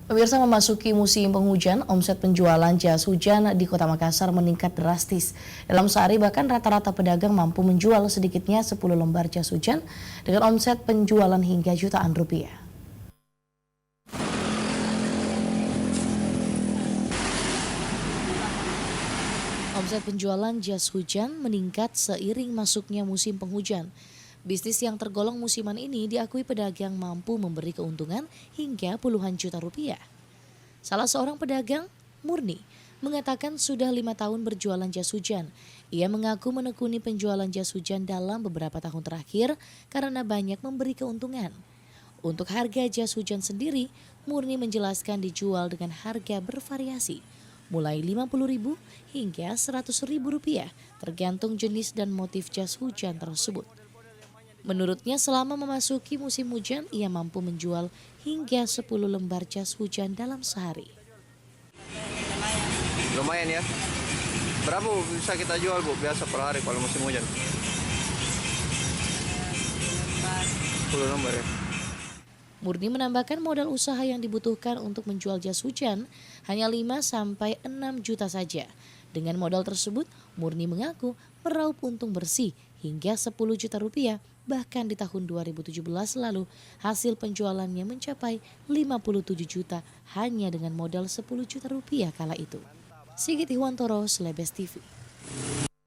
Pemirsa, memasuki musim penghujan, omset penjualan jas hujan di Kota Makassar meningkat drastis. Dalam sehari bahkan rata-rata pedagang mampu menjual sedikitnya 10 lembar jas hujan dengan omset penjualan hingga jutaan rupiah. Omset penjualan jas hujan meningkat seiring masuknya musim penghujan. Bisnis yang tergolong musiman ini diakui pedagang mampu memberi keuntungan hingga puluhan juta rupiah. Salah seorang pedagang, Murni, mengatakan sudah 5 tahun berjualan jas hujan. Ia mengaku menekuni penjualan jas hujan dalam beberapa tahun terakhir karena banyak memberi keuntungan. Untuk harga jas hujan sendiri, Murni menjelaskan dijual dengan harga bervariasi, mulai Rp50.000 hingga Rp100.000 tergantung jenis dan motif jas hujan tersebut. Menurutnya selama memasuki musim hujan, ia mampu menjual hingga 10 lembar jas hujan dalam sehari. Lumayan ya. Berapa Bu, bisa kita jual Bu biasa per hari kalau musim hujan? 10 lembar ya. Murni menambahkan modal usaha yang dibutuhkan untuk menjual jas hujan hanya 5-6 juta saja. Dengan modal tersebut, Murni mengaku meraup untung bersih hingga 10 juta rupiah. Bahkan di tahun 2017 lalu, hasil penjualannya mencapai 57 juta hanya dengan modal 10 juta rupiah kala itu. Sigit Iwantoro, Slebes TV.